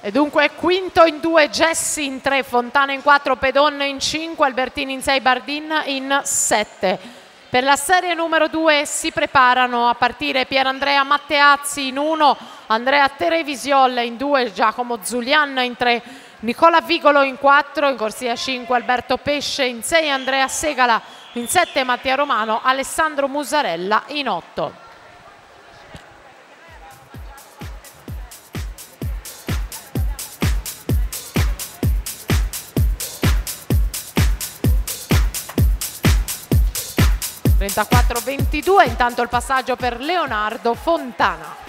E dunque quinto in 2 Gessi, in 3 Fontana, in 4 Pedon, in 5 Albertini, in 6 Bardin, in 7. Per la serie numero 2 si preparano a partire Pierandrea Matteazzi in 1, Andrea Terevisiol in 2, Giacomo Zulian in 3, Nicola Vigolo in 4, in corsia 5 Alberto Pesce, in 6 Andrea Segala, in 7 Mattia Romano, Alessandro Musarella in 8. (34-22), intanto il passaggio per Leonardo Fontana.